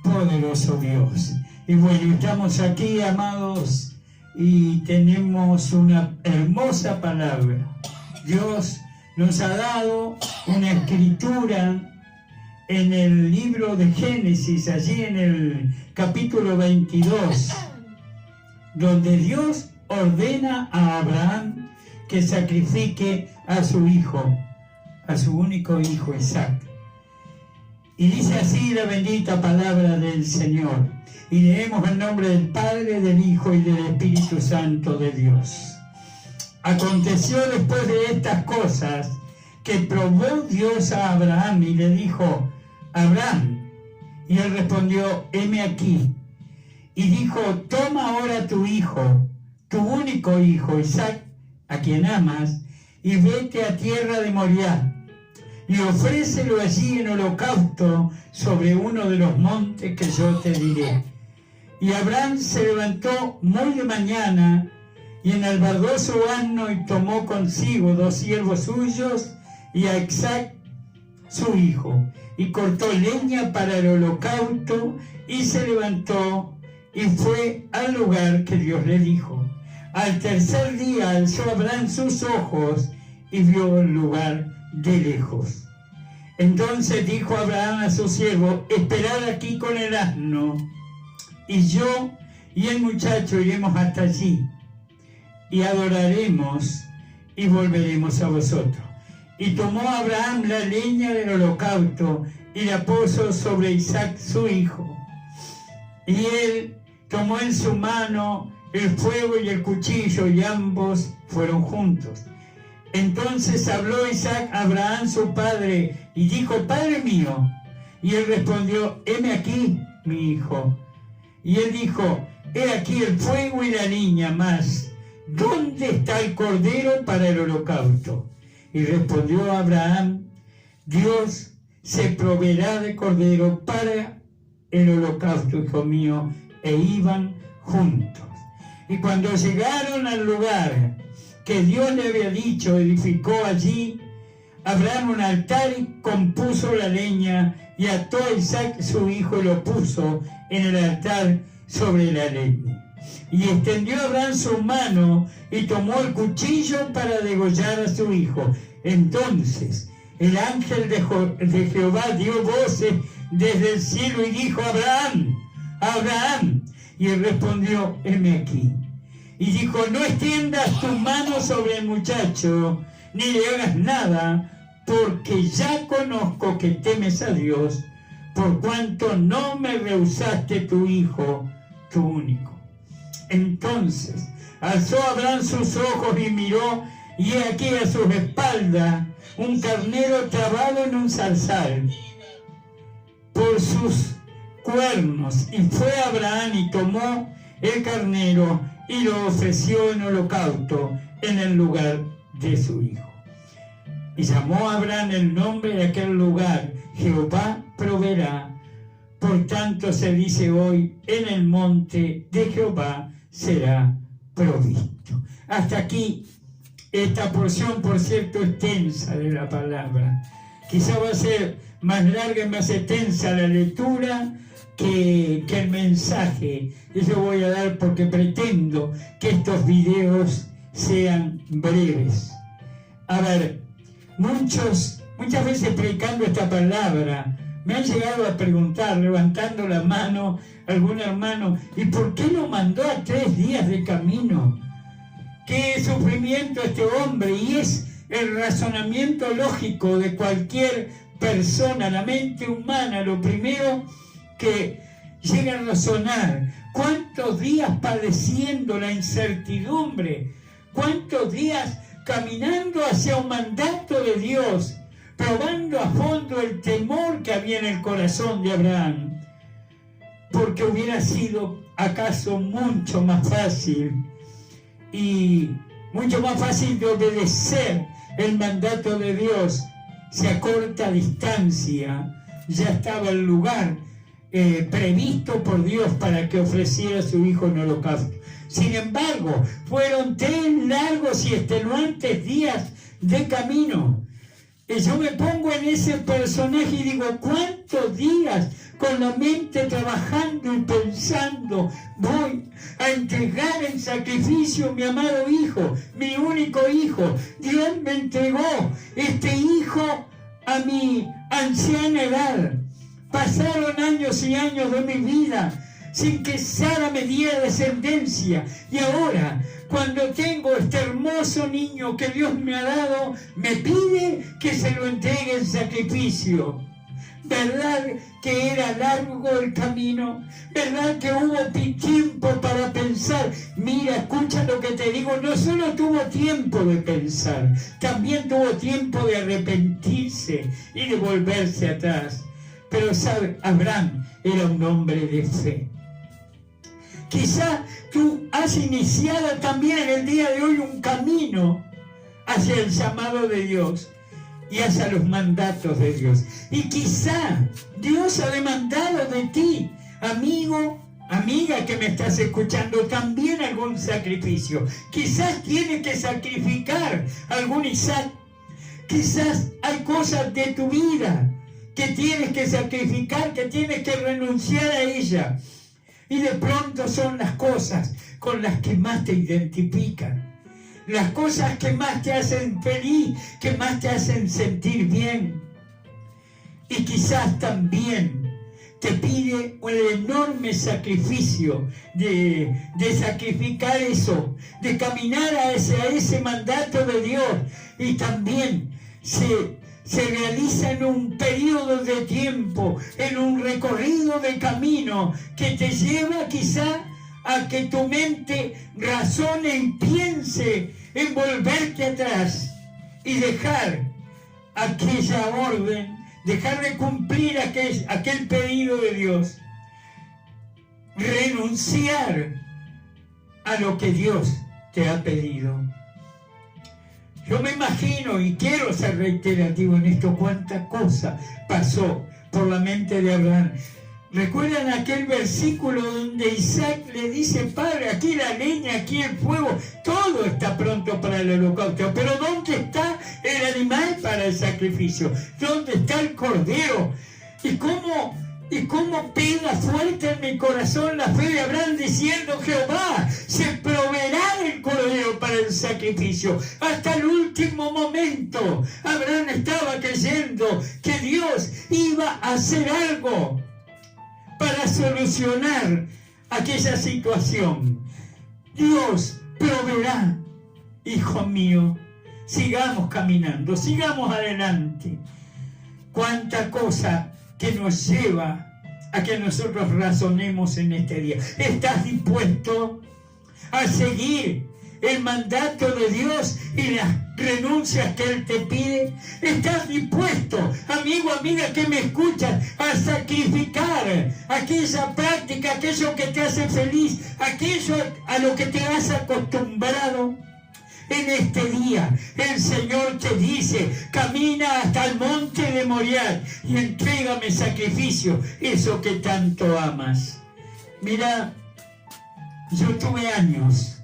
poderoso Dios. Y bueno, estamos aquí, amados, y tenemos una hermosa palabra. Dios nos ha dado una escritura en el libro de Génesis, allí en el capítulo 22, donde Dios ordena a Abraham que sacrifique a su hijo, a su único hijo Isaac. Y dice así la bendita palabra del Señor. Y leemos el nombre del Padre, del Hijo y del Espíritu Santo de Dios. Aconteció después de estas cosas que probó Dios a Abraham y le dijo: Abraham. Y él respondió: heme aquí. Y dijo: toma ahora tu hijo, tu único hijo Isaac, a quien amas, y vete a tierra de Moriah, y ofrécelo allí en holocausto sobre uno de los montes que yo te diré. Y Abraham se levantó muy de mañana, y enalbardó su asno, y tomó consigo 2 siervos suyos, y a Isaac su hijo, y cortó leña para el holocausto, y se levantó, y fue al lugar que Dios le dijo. Al tercer día alzó Abraham sus ojos, y vio el lugar de lejos. Entonces dijo Abraham a su siervo: esperad aquí con el asno, y yo y el muchacho iremos hasta allí, y adoraremos, y volveremos a vosotros. Y tomó Abraham la leña del holocausto, y la puso sobre Isaac su hijo. Y él tomó en su mano el fuego y el cuchillo, y ambos fueron juntos. Entonces habló Isaac a Abraham su padre, y dijo: Padre mío. Y él respondió: heme aquí, mi hijo. Y él dijo: he aquí el fuego y la leña, mas ¿dónde está el cordero para el holocausto? Y respondió Abraham: Dios se proveerá de cordero para el holocausto, hijo mío. E iban juntos. Y cuando llegaron al lugar que Dios le había dicho, edificó allí Abraham un altar y compuso la leña, y ató a Isaac su hijo y lo puso en el altar sobre la leña. Y extendió Abraham su mano y tomó el cuchillo para degollar a su hijo. Entonces el ángel de Jehová dio voces desde el cielo y dijo: Abraham, Abraham. Y él respondió: heme aquí. Y dijo: no extiendas tu mano sobre el muchacho, ni le hagas nada, porque ya conozco que temes a Dios, por cuanto no me rehusaste tu hijo, tu único. Entonces alzó Abraham sus ojos y miró, y he aquí a sus espaldas un carnero trabado en un zarzal por sus cuernos. Y fue Abraham y tomó el carnero y lo ofreció en holocausto en el lugar de su hijo. Y llamó a Abraham el nombre de aquel lugar: Jehová proveerá. Por tanto se dice hoy: en el monte de Jehová será provisto. Hasta aquí esta porción, por cierto, extensa de la palabra. Quizá va a ser más larga y más extensa la lectura que el mensaje. Eso voy a dar porque pretendo que estos videos sean breves. A ver, muchas veces predicando esta palabra me han llegado a preguntar, levantando la mano, algún hermano: ¿y por qué lo mandó a 3 días de camino? ¿Qué sufrimiento este hombre? Y es el razonamiento lógico de cualquier persona, la mente humana, lo primero que llega a razonar. ¿Cuántos días padeciendo la incertidumbre? ¿Cuántos días caminando hacia un mandato de Dios, probando a fondo el temor que había en el corazón de Abraham? Porque hubiera sido acaso mucho más fácil y mucho más fácil de obedecer el mandato de Dios si a corta distancia ya estaba el lugar previsto por Dios para que ofreciera a su hijo en holocausto. Sin embargo, fueron 3 largos y extenuantes días de camino. Y yo me pongo en ese personaje y digo: ¿cuántos días? con la mente trabajando y pensando, voy a entregar en sacrificio a mi amado hijo, mi único hijo. Dios me entregó este hijo a mi anciana edad. Pasaron años y años de mi vida sin que Sara me diera descendencia. Y ahora, cuando tengo este hermoso niño que Dios me ha dado, me pide que se lo entregue en sacrificio. ¿Verdad que era largo el camino? ¿Verdad que hubo tiempo para pensar? Mira, escucha lo que te digo, no solo tuvo tiempo de pensar, también tuvo tiempo de arrepentirse y de volverse atrás. Pero sabe, Abraham era un hombre de fe. Quizá tú has iniciado también en el día de hoy un camino hacia el llamado de Dios y hacia los mandatos de Dios. Y quizá Dios ha demandado de ti, amigo, amiga que me estás escuchando, también algún sacrificio. Quizás tienes que sacrificar algún Isaac. Quizás hay cosas de tu vida que tienes que sacrificar, que tienes que renunciar a ella. Y de pronto son las cosas con las que más te identifican. Las cosas que más te hacen feliz, que más te hacen sentir bien. Y quizás también te pide un enorme sacrificio de sacrificar eso, de caminar hacia ese mandato de Dios. Y también se realiza en un periodo de tiempo, en un recorrido de camino que te lleva quizá a que tu mente razone y piense en volverte atrás y dejar aquella orden, dejar de cumplir aquel pedido de Dios, renunciar a lo que Dios te ha pedido. Yo me imagino, y quiero ser reiterativo en esto, cuánta cosa pasó por la mente de Abraham. ¿Recuerdan aquel versículo donde Isaac le dice, Padre, aquí la leña, aquí el fuego, todo está pronto para el holocausto, pero ¿dónde está el animal para el sacrificio? ¿Dónde está el cordero? ¿Y cómo pega fuerte en mi corazón la fe de Abraham diciendo, Jehová se proveerá del cordero para el sacrificio? Hasta el último momento Abraham estaba creyendo que Dios iba a hacer algo para solucionar aquella situación. Dios proveerá. Hijo mío, sigamos caminando, sigamos adelante. Cuánta cosa que nos lleva a que nosotros razonemos en este día. ¿Estás dispuesto a seguir el mandato de Dios y las renuncias que Él te pide? ¿Estás dispuesto, amigo, amiga que me escuchas, a sacrificar aquella práctica, aquello que te hace feliz, aquello a lo que te has acostumbrado? En este día el Señor te dice, camina hasta el monte de Moriah y entrégame sacrificio, eso que tanto amas. Mira, yo tuve años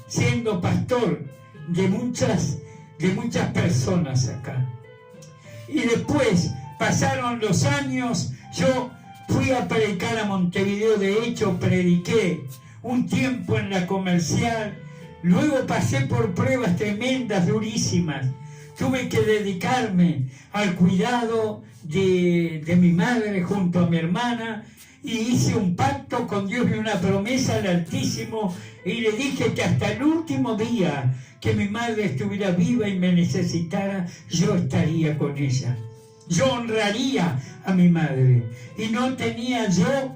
siendo pastor de muchas personas acá. Y después pasaron los años, yo fui a predicar a Montevideo, de hecho prediqué un tiempo en la Comercial. Luego pasé por pruebas tremendas, durísimas. Tuve que dedicarme al cuidado de mi madre junto a mi hermana y hice un pacto con Dios y una promesa al Altísimo y le dije que hasta el último día que mi madre estuviera viva y me necesitara, yo estaría con ella. Yo honraría a mi madre y no tenía yo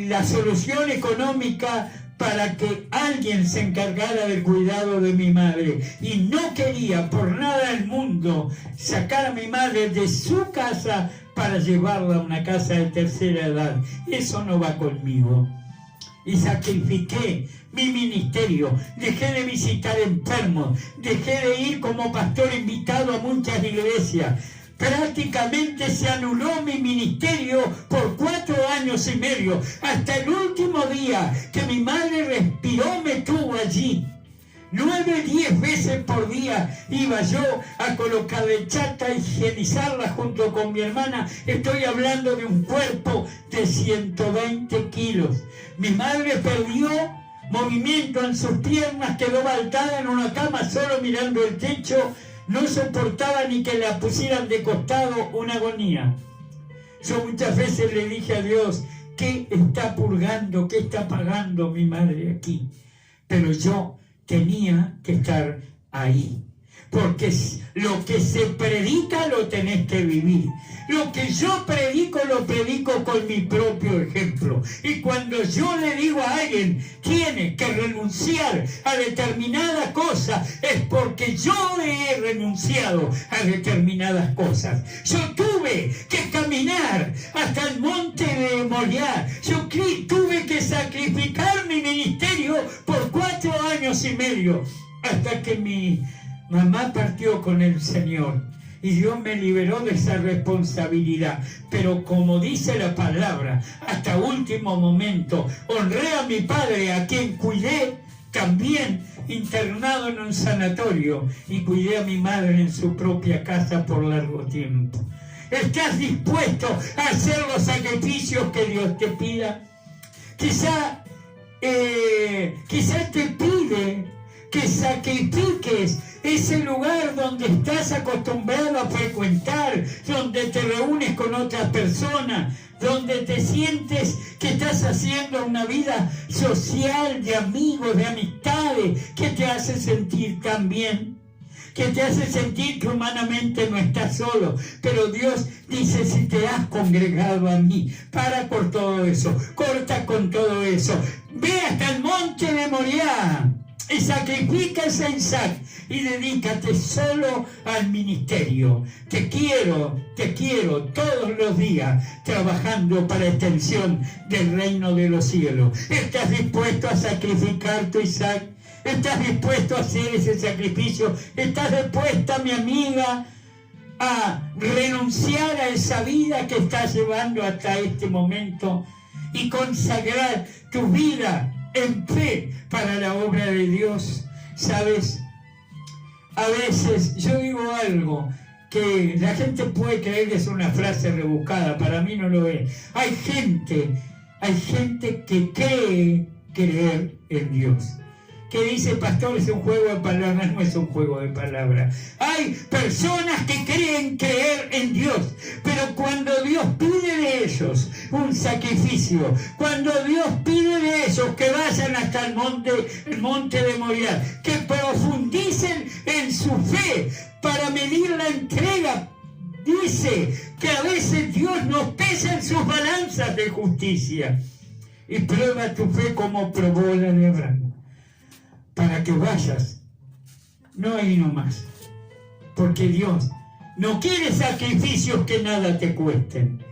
la solución económica para que alguien se encargara del cuidado de mi madre. Y no quería por nada del mundo sacar a mi madre de su casa para llevarla a una casa de tercera edad. Eso no va conmigo. Y sacrifiqué mi ministerio, dejé de visitar enfermos, dejé de ir como pastor invitado a muchas iglesias. Prácticamente se anuló mi ministerio por 4 años y medio. Hasta el último día que mi madre respiró me tuvo allí. 9, 10 veces por día iba yo a colocarle chata, a higienizarla junto con mi hermana. Estoy hablando de un cuerpo de 120 kilos. Mi madre perdió movimiento en sus piernas, quedó baltada en una cama solo mirando el techo. No soportaba ni que la pusieran de costado, una agonía. Yo muchas veces le dije a Dios, ¿qué está purgando, qué está pagando mi madre aquí? Pero yo tenía que estar ahí, porque lo que se predica lo tenés que vivir. Lo que yo predico, lo predico con mi propio ejemplo. Y cuando yo le digo a alguien, tiene que renunciar a determinada cosa, es porque yo he renunciado a determinadas cosas. Yo tuve que caminar hasta el monte de Moriah. Yo tuve que sacrificar mi ministerio por 4 años y medio, hasta que mi mamá partió con el Señor y Dios me liberó de esa responsabilidad. Pero como dice la palabra, hasta último momento honré a mi padre, a quien cuidé también internado en un sanatorio, y cuidé a mi madre en su propia casa por largo tiempo. ¿Estás dispuesto a hacer los sacrificios que Dios te pida? Quizá te pide que sacrifiques ese lugar donde estás acostumbrado a frecuentar, donde te reúnes con otras personas, donde te sientes que estás haciendo una vida social de amigos, de amistades, que te hace sentir tan bien, que te hace sentir que humanamente no estás solo. Pero Dios dice, si te has congregado a mí, para con todo eso, corta con todo eso, ve hasta el monte de Moriah y sacrifica ese Isaac y dedícate solo al ministerio. Te quiero todos los días trabajando para extensión del reino de los cielos. ¿Estás dispuesto a sacrificar tu Isaac? ¿Estás dispuesto a hacer ese sacrificio? ¿Estás dispuesta, mi amiga, a renunciar a esa vida que estás llevando hasta este momento y consagrar tu vida en fe para la obra de Dios? ¿Sabes? A veces yo digo algo que la gente puede creer que es una frase rebuscada, para mí no lo es. Hay gente que cree creer en Dios, que dice, pastor, es un juego de palabras. No es un juego de palabras. Hay personas que creen creer en Dios, pero cuando Dios pide de ellos un sacrificio, cuando Dios pide de ellos que vayan hasta el monte de Moriah, que profundicen en su fe para medir la entrega, dice que a veces Dios nos pesa en sus balanzas de justicia y prueba tu fe como probó la de Abraham, para que vayas, no ahí nomás, porque Dios no quiere sacrificios que nada te cuesten.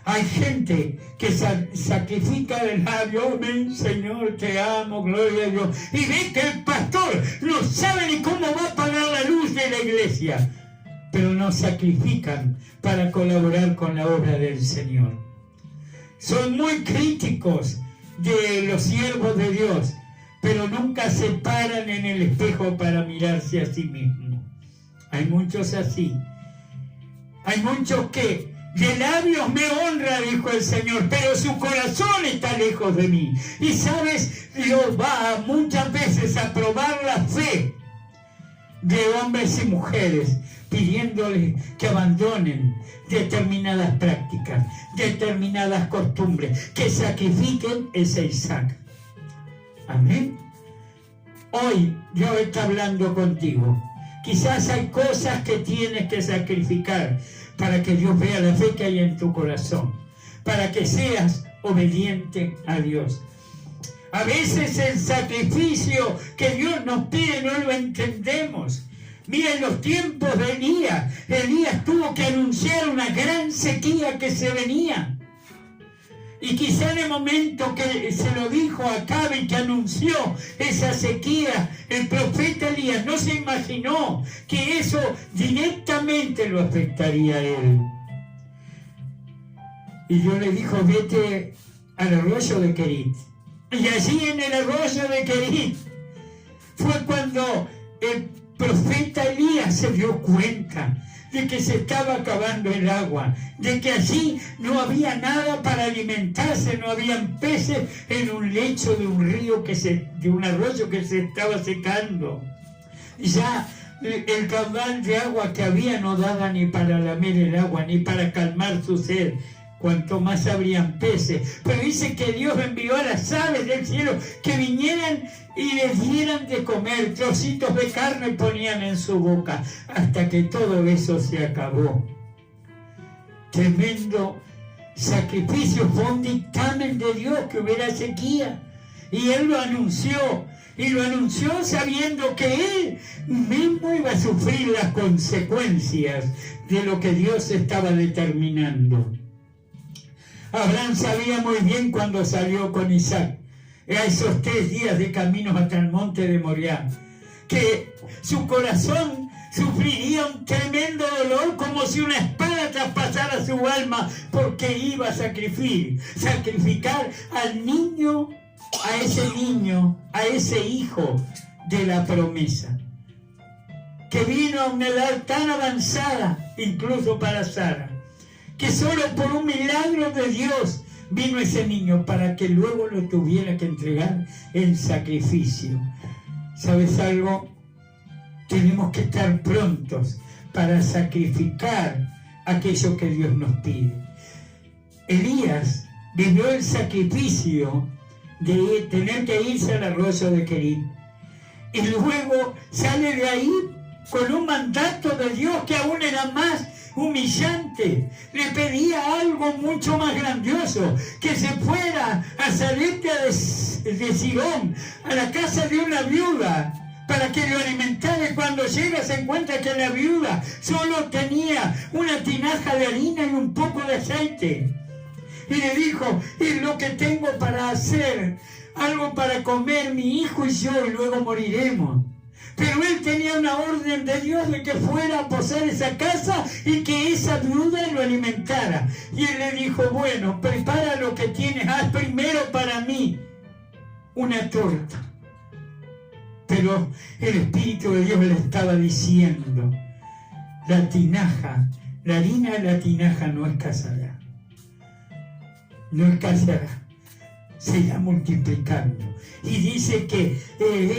Hay gente que sacrifica del labio, amén, Señor, te amo, gloria a Dios, y ve que el pastor no sabe ni cómo va a pagar la luz de la iglesia, pero no sacrifican para colaborar con la obra del Señor. Son muy críticos de los siervos de Dios, pero nunca se paran en el espejo para mirarse a sí mismos. Hay muchos así. Hay muchos que de labios me honra, dijo el Señor, pero su corazón está lejos de mí. Y sabes, Dios va muchas veces a probar la fe de hombres y mujeres, pidiéndoles que abandonen determinadas prácticas, determinadas costumbres, que sacrifiquen ese Isaac. Amén. Hoy Dios está hablando contigo. Quizás hay cosas que tienes que sacrificar para que Dios vea la fe que hay en tu corazón, para que seas obediente a Dios. A veces el sacrificio que Dios nos pide no lo entendemos. Mira, en los tiempos de Elías tuvo que anunciar una gran sequía que se venía. Y quizá en el momento que se lo dijo a Acabe, que anunció esa sequía, el profeta Elías no se imaginó que eso directamente lo afectaría a él. Y Dios le dijo, vete al arroyo de Querit. Y allí en el arroyo de Querit fue cuando el profeta Elías se dio cuenta de que se estaba acabando el agua, de que allí no había nada para alimentarse, no habían peces en un lecho de un río, de un arroyo que se estaba secando. Ya el caudal de agua que había no daba ni para lamer el agua, ni para calmar su sed, cuanto más habrían peces. Pero dice que Dios envió a las aves del cielo que vinieran y les dieran de comer, trocitos de carne ponían en su boca, hasta que todo eso se acabó. Tremendo sacrificio, fue un dictamen de Dios que hubiera sequía, y Él lo anunció, y lo anunció sabiendo que Él mismo iba a sufrir las consecuencias de lo que Dios estaba determinando. Abraham sabía muy bien cuando salió con Isaac, a esos 3 días de camino hasta el monte de Moriah, que su corazón sufriría un tremendo dolor, como si una espada traspasara su alma, porque iba a sacrificar al niño, a ese hijo de la promesa, que vino a una edad tan avanzada, incluso para Sara, que solo por un milagro de Dios vino ese niño para que luego lo tuviera que entregar en sacrificio. ¿Sabes algo? Tenemos que estar prontos para sacrificar aquello que Dios nos pide. Elías vivió el sacrificio de tener que irse al arroyo de Kerit, y luego sale de ahí con un mandato de Dios que aún era más humillante. Le pedía algo mucho más grandioso, que se fuera a Sarepta de Sidón, a la casa de una viuda, para que lo alimentara. Y cuando llega se encuentra que la viuda solo tenía una tinaja de harina y un poco de aceite. Y le dijo: es lo que tengo para hacer, algo para comer mi hijo y yo, y luego moriremos. Pero él tenía una orden de Dios de que fuera a posar esa casa y que esa viuda lo alimentara. Y él le dijo: bueno, prepara lo que tienes, haz primero para mí una torta. Pero el Espíritu de Dios le estaba diciendo: la tinaja, la harina de la tinaja no escaseará. No escaseará, se irá multiplicando. Y dice que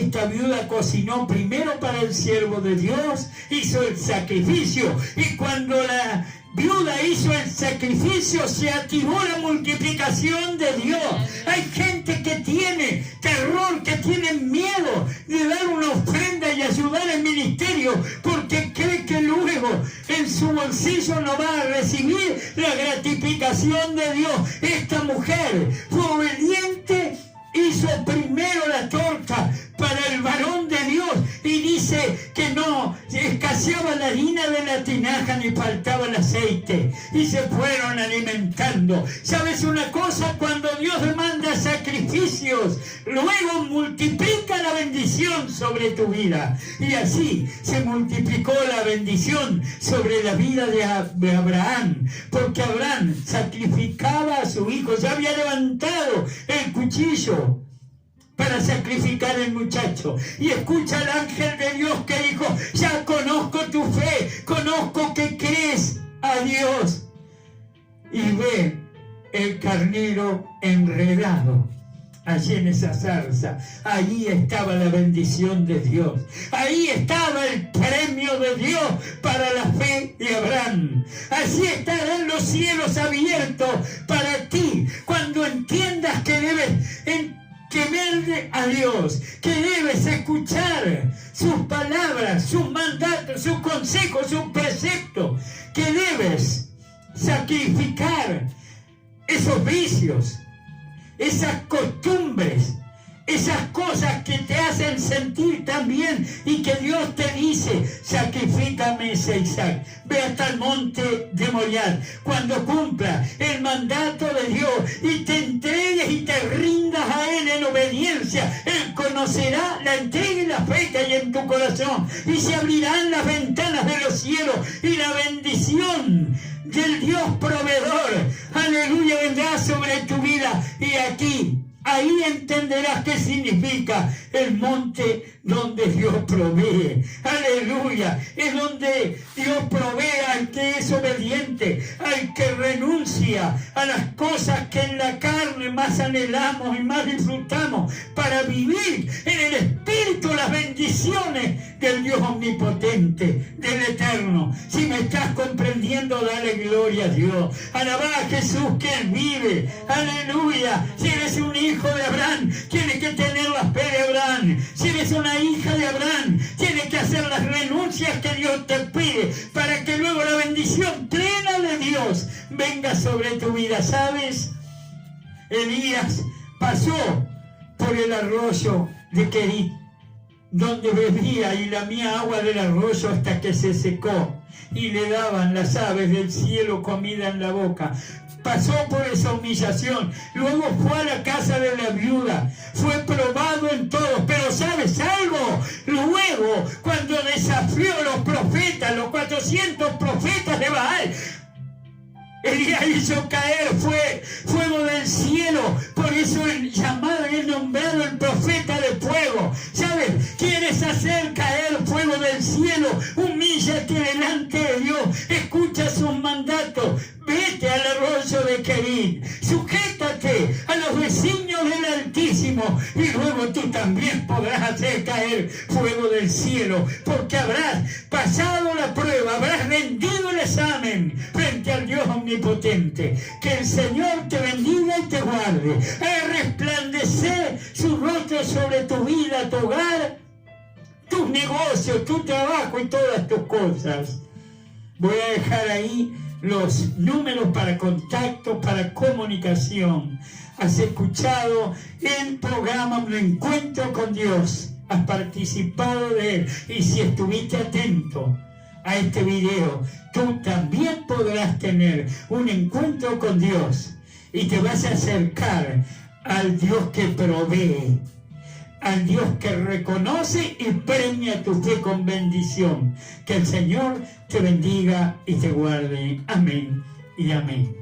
esta viuda cocinó primero para el siervo de Dios, hizo el sacrificio, y cuando la viuda hizo el sacrificio se activó la multiplicación de Dios. Hay gente que tiene terror, que tiene miedo de dar una ofrenda y ayudar al ministerio, porque cree que luego en su bolsillo no va a recibir la gratificación de Dios. Esta mujer fue obediente, hizo primero la torta para el varón de Dios, y dice que no escaseaba la harina de la tinaja ni faltaba el aceite, y se fueron alimentando. ¿Sabes una cosa? Cuando Dios demanda sacrificios, luego multiplica la bendición sobre tu vida. Y así se multiplicó la bendición sobre la vida de Abraham, porque Abraham sacrificaba a su hijo, ya había levantado el cuchillo para sacrificar al muchacho, y escucha al ángel de Dios que dijo: ya conozco tu fe, conozco que crees a Dios. Y ve el carnero enredado allí en esa zarza. Ahí estaba la bendición de Dios, ahí estaba el premio de Dios para la fe de Abraham. Así estarán los cielos abiertos para ti cuando entiendas que debes temerle a Dios, que debes escuchar sus palabras, sus mandatos, sus consejos, sus preceptos, que debes sacrificar esos vicios, esas costumbres, esas cosas que te hacen sentir tan bien, y que Dios te dice: sacrifícame ese Isaac, ve hasta el monte de Moriah. Cuando cumpla el mandato de Dios y te entregues y te rindas a Él en obediencia, Él conocerá la entrega y la fe que hay en tu corazón, y se abrirán las ventanas de los cielos, y la bendición del Dios proveedor, aleluya, vendrá sobre tu vida. Y aquí Ahí entenderás qué significa el monte donde Dios provee. Aleluya. Es donde Dios provee al que es obediente, al que renuncia a las cosas que en la carne más anhelamos y más disfrutamos, para vivir en el Espíritu las bendiciones del Dios omnipotente, del Eterno. Si me estás comprendiendo, dale gloria a Dios. Alabá a Jesús, que Él vive. Aleluya. Si eres un hijo de Abraham, tienes que tener la fe de Abraham. Si eres una hija de Abraham, tienes que hacer las renuncias que Dios te pide, para que luego la bendición plena de Dios venga sobre tu vida. ¿Sabes? Elías pasó por el arroyo de Querit, donde bebía y lamía agua del arroyo hasta que se secó, y le daban las aves del cielo comida en la boca. Pasó por esa humillación, luego fue a la casa de la viuda, fue probado en todo. Pero ¿sabes algo? Luego, cuando desafió a los profetas, los 400 profetas de Baal, Elías hizo caer fuego del cielo. Por eso el llamado y el nombrado el profeta de fuego. ¿Sabes? ¿Quieres hacer caer fuego del cielo? Humíllate delante de Dios. Escucha sus mandatos. Vete al arroyo de Querit. Sujétate a los designios del Altísimo. Y luego tú también podrás hacer caer fuego del cielo. Porque habrás pasado la prueba. Habrás rendido el examen frente al Dios omnipotente. Que el Señor te bendiga y te guarde. Haga resplandecer su rostro sobre tu vida, tu hogar, tus negocios, tu trabajo y todas tus cosas. Voy a dejar ahí los números para contacto, para comunicación. Has escuchado el programa Un Encuentro con Dios. Has participado de él. Y si estuviste atento a este video, tú también podrás tener un encuentro con Dios. Y te vas a acercar al Dios que provee, al Dios que reconoce y premia tu fe con bendición. Que el Señor te bendiga y te guarde. Amén y amén.